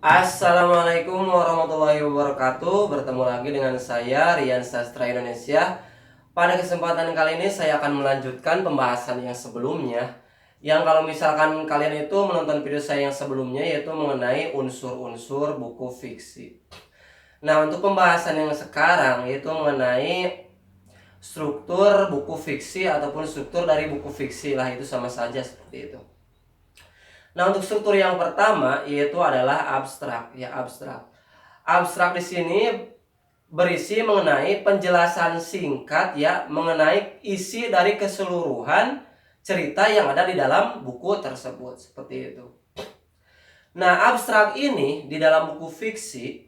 Assalamualaikum warahmatullahi wabarakatuh. Bertemu lagi dengan saya Rian Sastra Indonesia. Pada kesempatan kali ini saya akan melanjutkan pembahasan yang sebelumnya. Yang kalau misalkan kalian itu menonton video saya yang sebelumnya, yaitu mengenai unsur-unsur buku fiksi. Nah, untuk pembahasan yang sekarang yaitu mengenai struktur buku fiksi ataupun struktur dari buku fiksi lah, itu sama saja seperti itu. Nah, untuk struktur yang pertama yaitu adalah abstrak, ya abstrak. Abstrak di sini berisi mengenai penjelasan singkat ya mengenai isi dari keseluruhan cerita yang ada di dalam buku tersebut, seperti itu. Nah, abstrak ini di dalam buku fiksi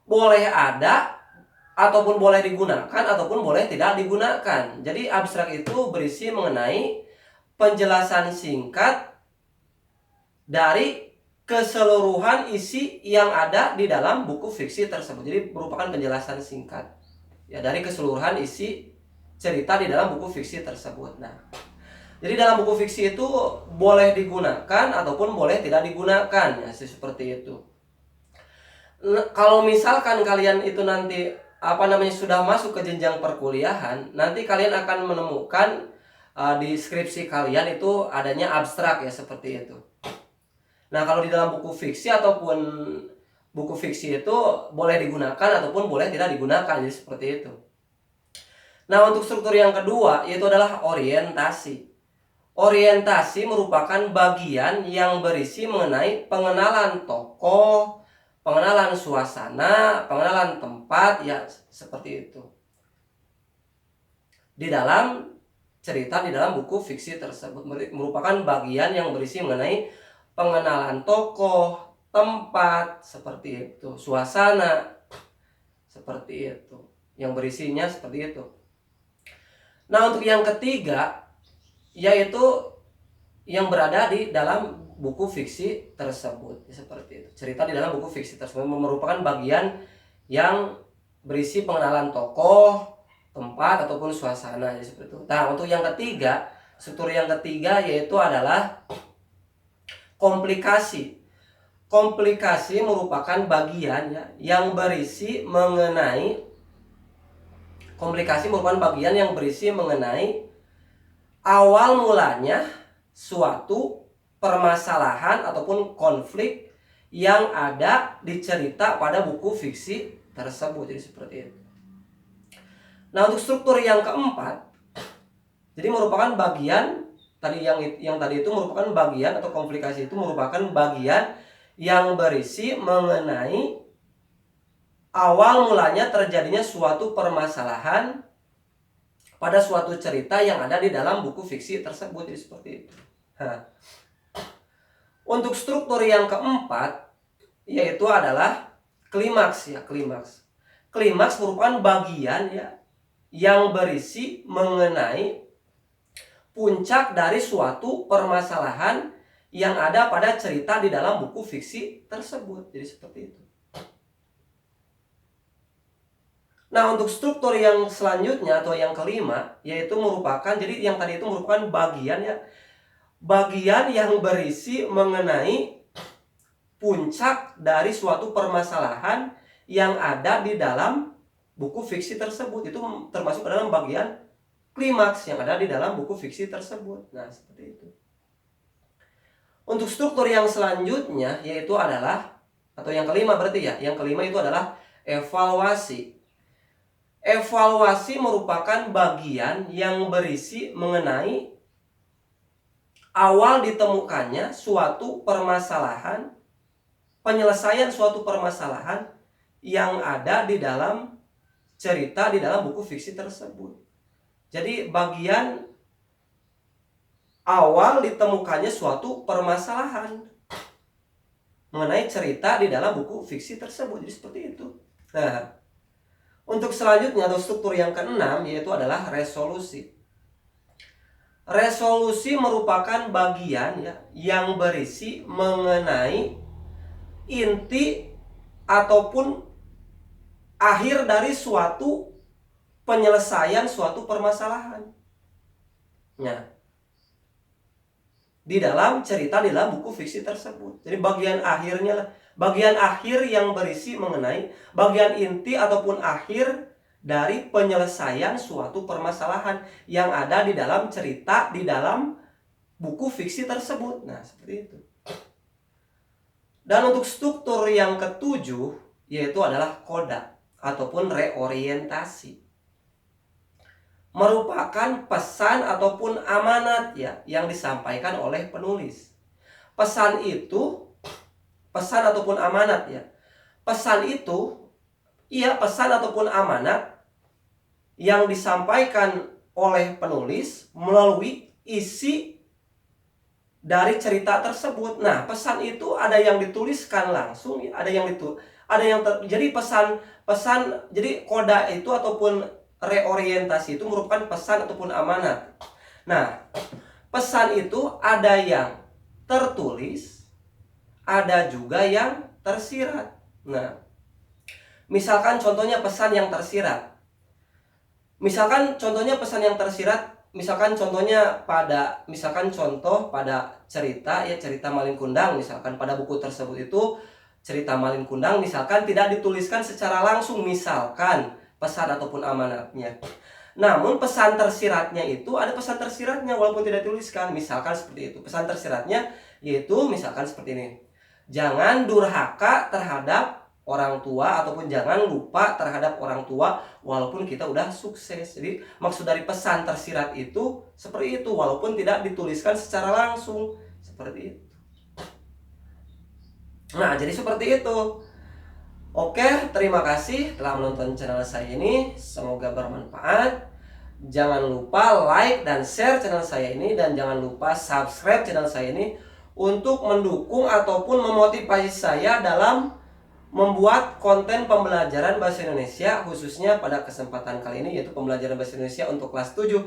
boleh ada ataupun boleh digunakan ataupun boleh tidak digunakan. Jadi abstrak itu berisi mengenai penjelasan singkat dari keseluruhan isi yang ada di dalam buku fiksi tersebut. Jadi merupakan penjelasan singkat ya dari keseluruhan isi cerita di dalam buku fiksi tersebut. Nah, jadi dalam buku fiksi itu boleh digunakan ataupun boleh tidak digunakan ya, seperti itu. Nah, kalau misalkan kalian itu nanti sudah masuk ke jenjang perkuliahan, nanti kalian akan menemukan di skripsi kalian itu adanya abstrak ya, seperti itu. Nah, kalau di dalam buku fiksi ataupun buku fiksi itu boleh digunakan ataupun boleh tidak digunakan, jadi seperti itu. Nah, untuk struktur yang kedua yaitu adalah orientasi. Orientasi merupakan bagian yang berisi mengenai pengenalan tokoh, pengenalan suasana, pengenalan tempat, ya seperti itu. Di dalam cerita di dalam buku fiksi tersebut merupakan bagian yang berisi mengenai pengenalan tokoh, tempat, seperti itu, suasana, seperti itu, yang berisinya seperti itu. Nah, untuk yang ketiga yaitu yang berada di dalam buku fiksi tersebut, seperti itu. Cerita di dalam buku fiksi tersebut merupakan bagian yang berisi pengenalan tokoh, tempat ataupun suasana, seperti itu. Nah, untuk yang ketiga, struktur yang ketiga yaitu adalah komplikasi. Komplikasi merupakan bagian ya yang berisi mengenai awal mulanya suatu permasalahan ataupun konflik yang ada di cerita pada buku fiksi tersebut. Jadi seperti itu. Nah, untuk struktur yang keempat, jadi merupakan bagian yang tadi itu merupakan bagian, atau komplikasi itu merupakan bagian yang berisi mengenai awal mulanya terjadinya suatu permasalahan pada suatu cerita yang ada di dalam buku fiksi tersebut. Jadi seperti itu. Nah, untuk struktur yang keempat yaitu adalah klimaks ya, klimaks. Klimaks merupakan bagian ya yang berisi mengenai puncak dari suatu permasalahan yang ada pada cerita di dalam buku fiksi tersebut. Jadi seperti itu. Nah, untuk struktur yang selanjutnya atau yang kelima yaitu merupakan, jadi yang tadi itu merupakan bagian ya, bagian yang berisi mengenai puncak dari suatu permasalahan yang ada di dalam buku fiksi tersebut. Itu termasuk dalam bagian klimaks yang ada di dalam buku fiksi tersebut. Nah, seperti itu. Untuk struktur yang selanjutnya yaitu adalah, atau yang kelima berarti ya, yang kelima itu adalah evaluasi. Evaluasi merupakan bagian yang berisi mengenai awal ditemukannya suatu permasalahan, penyelesaian suatu permasalahan yang ada di dalam cerita di dalam buku fiksi tersebut. Jadi bagian awal ditemukannya suatu permasalahan mengenai cerita di dalam buku fiksi tersebut. Jadi seperti itu. Nah, untuk selanjutnya atau struktur yang keenam yaitu adalah resolusi. Resolusi merupakan bagian ya yang berisi mengenai inti ataupun akhir dari suatu penyelesaian suatu permasalahan. Nah, di dalam cerita di dalam buku fiksi tersebut. Jadi bagian akhirnya, bagian akhir yang berisi mengenai bagian inti ataupun akhir dari penyelesaian suatu permasalahan yang ada di dalam cerita di dalam buku fiksi tersebut. Nah, seperti itu. Dan untuk struktur yang ketujuh yaitu adalah koda ataupun reorientasi. Merupakan pesan ataupun amanat ya yang disampaikan oleh penulis. Pesan itu, pesan ataupun amanat ya. Pesan itu, pesan ataupun amanat yang disampaikan oleh penulis melalui isi dari cerita tersebut. Nah, pesan itu ada yang dituliskan langsung, ada yang jadi pesan, jadi koda itu ataupun reorientasi itu merupakan pesan ataupun amanat. Nah, pesan itu ada yang tertulis, ada juga yang tersirat. Nah, misalkan contohnya pesan yang tersirat. Misalkan contohnya pesan yang tersirat, misalkan contohnya contoh pada cerita cerita Malin Kundang, misalkan pada buku tersebut itu cerita Malin Kundang misalkan tidak dituliskan secara langsung, misalkan pesan ataupun amanatnya. Namun pesan tersiratnya itu ada pesan tersiratnya walaupun tidak dituliskan, misalkan seperti itu. Pesan tersiratnya yaitu misalkan seperti ini. Jangan durhaka terhadap orang tua ataupun jangan lupa terhadap orang tua walaupun kita udah sukses. Jadi maksud dari pesan tersirat itu seperti itu walaupun tidak dituliskan secara langsung, seperti itu. Nah, jadi seperti itu. Oke, terima kasih telah menonton channel saya ini. Semoga bermanfaat. Jangan lupa like dan share channel saya ini, dan jangan lupa subscribe channel saya ini untuk mendukung ataupun memotivasi saya dalam membuat konten pembelajaran bahasa Indonesia, khususnya pada kesempatan kali ini yaitu pembelajaran bahasa Indonesia untuk kelas 7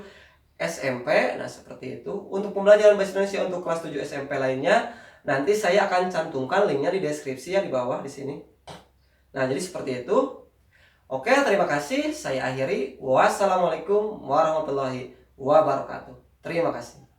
SMP. Nah, seperti itu. Untuk pembelajaran bahasa Indonesia untuk kelas 7 SMP lainnya, nanti saya akan cantumkan linknya di deskripsi ya, di bawah di sini. Nah, jadi seperti itu. Oke, terima kasih. Saya akhiri. Wassalamualaikum warahmatullahi wabarakatuh. Terima kasih.